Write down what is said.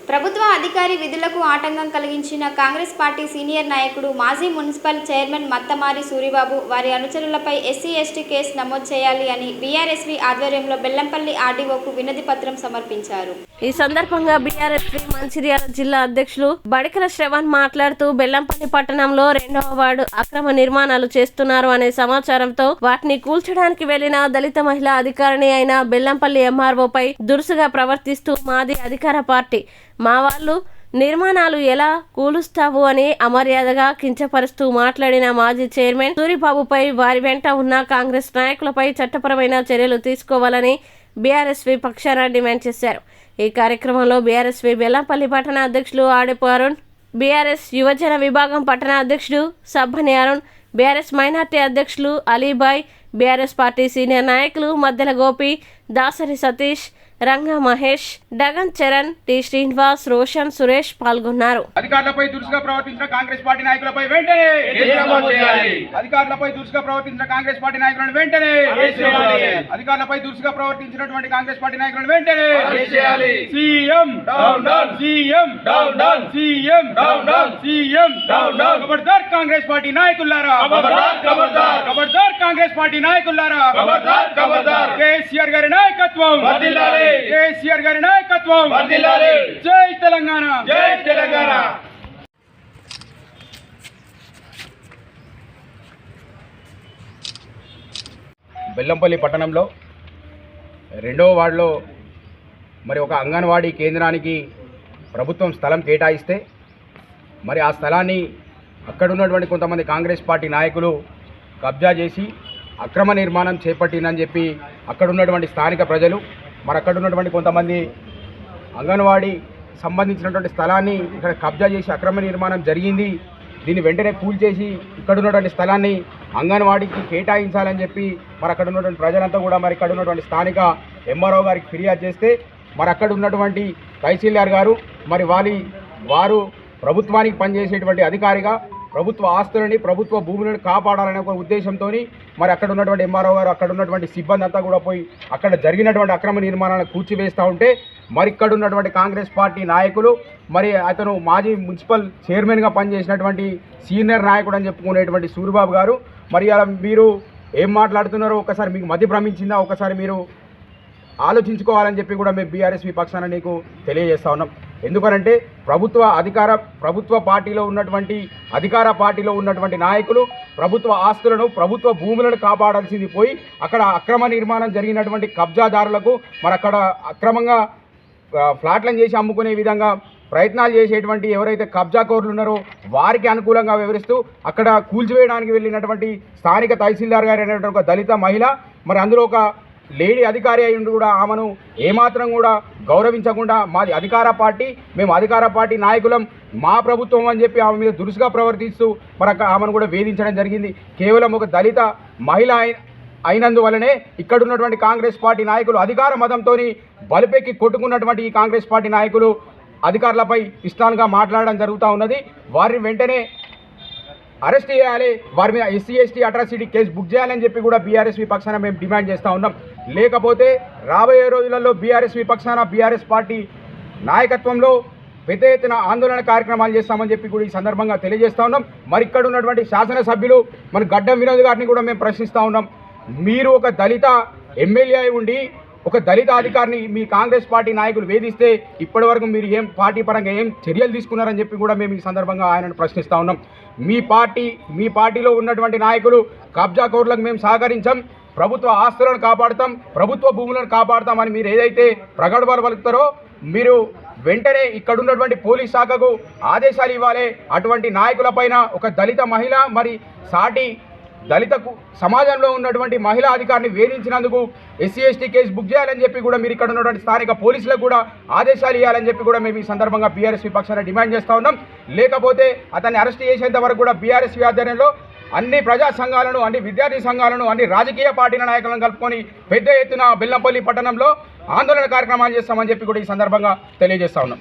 ప్రభుత్వ అధికారి విధులకు ఆటంకం కలిగించిన కాంగ్రెస్ పార్టీ సీనియర్ నాయకుడు మాజీ మున్సిపల్ చైర్మన్ మత్తమారి సూరిబాబు వారి అనుచరులపై ఎస్సీ ఎస్టీ కేసు నమోదు చేయాలి అని బీఆర్ఎస్వి ఆధ్వర్యంలో బెల్లంపల్లి ఆర్డీఓకు వినతి పత్రం సమర్పించారు. ఈ సందర్భంగా బీఆర్ఎస్వి మంచిర్యాల జిల్లా అధ్యక్షులు బడికల శ్రవణ్ మాట్లాడుతూ బెల్లంపల్లి పట్టణంలో 2వ వార్డు అక్రమ నిర్మాణాలు చేస్తున్నారు అనే సమాచారంతో వాటిని కూల్చడానికి వెళ్లిన దళిత మహిళా అధికారిని అయిన బెల్లంపల్లి ఎంఆర్ఓపై దురుసుగా ప్రవర్తిస్తూ మాది అధికార పార్టీ మా వాళ్ళు నిర్మాణాలు ఎలా కూలుస్తావు అని అమర్యాదగా కించపరుస్తూ మాట్లాడిన మాజీ చైర్మన్ సూరిబాబుపై వారి వెంట ఉన్న కాంగ్రెస్ నాయకులపై చట్టపరమైన చర్యలు తీసుకోవాలని బీఆర్ఎస్వి పక్షాన డిమాండ్ చేశారు. ఈ కార్యక్రమంలో బీఆర్ఎస్వి బెల్లంపల్లి పట్టణ అధ్యక్షులు ఆడపు అరుణ్, బీఆర్ఎస్ యువజన విభాగం పట్టణ అధ్యక్షుడు సబ్బని అరుణ్, బీఆర్ఎస్ మైనార్టీ అధ్యక్షులు అలీబాయ్, బీఆర్ఎస్ పార్టీ సీనియర్ నాయకులు మద్దెల గోపి, దాసరి సతీష్, రంగా మహేష్, డగన్ చరణ్, టి శ్రీనివాస్, రోషన్, సురేష్ పాల్గొన్నారు. అధికారులపై దురుసుగా ప్రవర్తించిన కాంగ్రెస్ పార్టీ నాయకులపై వెంటనే అధికారులపై దురుసుగా ప్రవర్తించిన కాంగ్రెస్ పార్టీ నాయకులను వెంటనే అధికారులపై దురుసుగా ప్రవర్తించినటువంటి కాంగ్రెస్ పార్టీ నాయకులను వెంటనే సీఎం సీఎం సీఎం సీఎం ఖబర్దార్ కాంగ్రెస్ పార్టీ నాయకులారా, ఖబర్దార్ కాంగ్రెస్ పార్టీ నాయకులారా, కేసీఆర్ గారి నాయకత్వం, కేసీఆర్ గారి నాయకత్వం, జై తెలంగాణ, జై తెలంగాణ. బెల్లంపల్లి పట్టణంలో 2వ వార్డులో మరి ఒక అంగన్వాడీ కేంద్రానికి ప్రభుత్వం స్థలం కేటాయిస్తే మరి ఆ స్థలాన్ని అక్కడ ఉన్నటువంటి కొంతమంది కాంగ్రెస్ పార్టీ నాయకులు కబ్జా చేసి అక్రమ నిర్మాణం చేపట్టిందని చెప్పి అక్కడ ఉన్నటువంటి స్థానిక ప్రజలు మరి అక్కడ ఉన్నటువంటి కొంతమంది అంగన్వాడీ సంబంధించినటువంటి స్థలాన్ని ఇక్కడ కబ్జా చేసి అక్రమ నిర్మాణం జరిగింది, దీన్ని వెంటనే కూల్చేసి ఇక్కడ ఉన్నటువంటి స్థలాన్ని అంగన్వాడీకి కేటాయించాలని చెప్పి మరి అక్కడ ఉన్నటువంటి ప్రజలంతా కూడా మరి ఇక్కడ ఉన్నటువంటి స్థానిక ఎంఆర్ఓ గారికి ఫిర్యాదు చేస్తే మరి అక్కడ ఉన్నటువంటి తహసీల్దార్ గారు మరి వారు ప్రభుత్వానికి పనిచేసేటువంటి అధికారిగా ప్రభుత్వ ఆస్తులని ప్రభుత్వ భూములను కాపాడాలనే ఒక ఉద్దేశంతో మరి అక్కడ ఉన్నటువంటి ఎంఆర్ఓ గారు అక్కడ ఉన్నటువంటి సిబ్బంది అంతా కూడా పోయి అక్కడ జరిగినటువంటి అక్రమ నిర్మాణాలను కూల్చివేస్తూ ఉంటే మరి ఇక్కడ ఉన్నటువంటి కాంగ్రెస్ పార్టీ నాయకులు మరి అతను మాజీ మున్సిపల్ చైర్మన్గా పనిచేసినటువంటి సీనియర్ నాయకుడు అని చెప్పుకునేటువంటి సూరిబాబు గారు మరి అలా మీరు ఏం మాట్లాడుతున్నారో ఒకసారి మీకు మతి భ్రమించిందా ఒకసారి మీరు ఆలోచించుకోవాలని చెప్పి కూడా మేము బీఆర్ఎస్వి పక్షాన నీకు తెలియజేస్తా ఉన్నాం. ఎందుకనంటే ప్రభుత్వ పార్టీలో ఉన్నటువంటి అధికార పార్టీలో ఉన్నటువంటి నాయకులు ప్రభుత్వ ఆస్తులను ప్రభుత్వ భూములను కాపాడాల్సింది పోయి అక్కడ అక్రమ నిర్మాణం జరిగినటువంటి కబ్జాదారులకు మరి అక్కడ అక్రమంగా ఫ్లాట్లను చేసి అమ్ముకునే విధంగా ప్రయత్నాలు చేసేటువంటి ఎవరైతే కబ్జాకోరులు ఉన్నారో వారికి అనుకూలంగా వివరిస్తూ అక్కడ కూల్చివేయడానికి వెళ్ళినటువంటి స్థానిక తహసీల్దార్ గారు అనేటువంటి ఒక దళిత మహిళ మరి అందులో ఒక లేడీ అధికారి అయి ఉండి కూడా ఆమెను ఏమాత్రం కూడా గౌరవించకుండా మాది అధికార పార్టీ, మేము అధికార పార్టీ నాయకులం, మా ప్రభుత్వం అని చెప్పి ఆమె మీద దురుసుగా ప్రవర్తిస్తూ మరి ఆమెను కూడా వేధించడం జరిగింది. కేవలం ఒక దళిత మహిళ అయినందువలనే ఇక్కడ ఉన్నటువంటి కాంగ్రెస్ పార్టీ నాయకులు అధికార మతంతో బలిపెక్కి కొట్టుకున్నటువంటి ఈ కాంగ్రెస్ పార్టీ నాయకులు అధికారులపై ఇష్టాలుగా మాట్లాడడం జరుగుతూ ఉన్నది. వారిని వెంటనే అరెస్ట్ చేయాలి, వారి మీద SC ST atrocity case book చేయాలని చెప్పి కూడా బీఆర్ఎస్వి పక్షాన మేము డిమాండ్ చేస్తూ ఉన్నాం. లేకపోతే రాబోయే రోజులలో బీఆర్ఎస్వి పక్షాన బీఆర్ఎస్ పార్టీ నాయకత్వంలో పెద్ద ఎత్తున ఆందోళన కార్యక్రమాలు చేస్తామని చెప్పి కూడా ఈ సందర్భంగా తెలియజేస్తూ ఉన్నాం. మరి ఇక్కడ ఉన్నటువంటి శాసనసభ్యులు మన గడ్డం వినోద్ గారిని కూడా మేము ప్రశ్నిస్తూ ఉన్నాం. మీరు ఒక దళిత ఎమ్మెల్యే అయి ఉండి ఒక దళిత అధికారిని మీ కాంగ్రెస్ పార్టీ నాయకులు వేధిస్తే ఇప్పటివరకు మీరు ఏం పార్టీ పరంగా ఏం చర్యలు తీసుకున్నారని చెప్పి కూడా మేము ఈ సందర్భంగా ఆయనను ప్రశ్నిస్తూ ఉన్నాం. మీ పార్టీలో ఉన్నటువంటి నాయకులు కబ్జాకోరులకు మేము సహకరించాం, ప్రభుత్వ ఆస్తులను కాపాడుతాం, ప్రభుత్వ భూములను కాపాడుతామని మీరు ఏదైతే ప్రగల్భాలు పలుకుతారో మీరు వెంటనే ఇక్కడ ఉన్నటువంటి పోలీస్ శాఖకు ఆదేశాలు ఇవ్వాలి. అటువంటి నాయకులపైన ఒక దళిత మహిళ మరి సాటి దళితకు సమాజంలో ఉన్నటువంటి మహిళా అధికారిని వేధించినందుకు ఎస్సీ ఎస్టీ కేసు బుక్ చేయాలని చెప్పి కూడా మీరు ఇక్కడ ఉన్నటువంటి స్థానిక పోలీసులకు కూడా ఆదేశాలు ఇవ్వాలని చెప్పి కూడా మేము ఈ సందర్భంగా బీఆర్ఎస్వి పక్షాన డిమాండ్ చేస్తూ ఉన్నాం. లేకపోతే అతన్ని అరెస్ట్ చేసేంత వరకు కూడా బీఆర్ఎస్వి ఆధ్వర్యంలో అన్ని ప్రజా సంఘాలను, అన్ని విద్యార్థి సంఘాలను, అన్ని రాజకీయ పార్టీల నాయకులను కలుపుకొని పెద్ద ఎత్తున బెల్లంపల్లి పట్టణంలో ఆందోళన కార్యక్రమాలు చేస్తామని చెప్పి కూడా ఈ సందర్భంగా తెలియజేస్తా ఉన్నాం.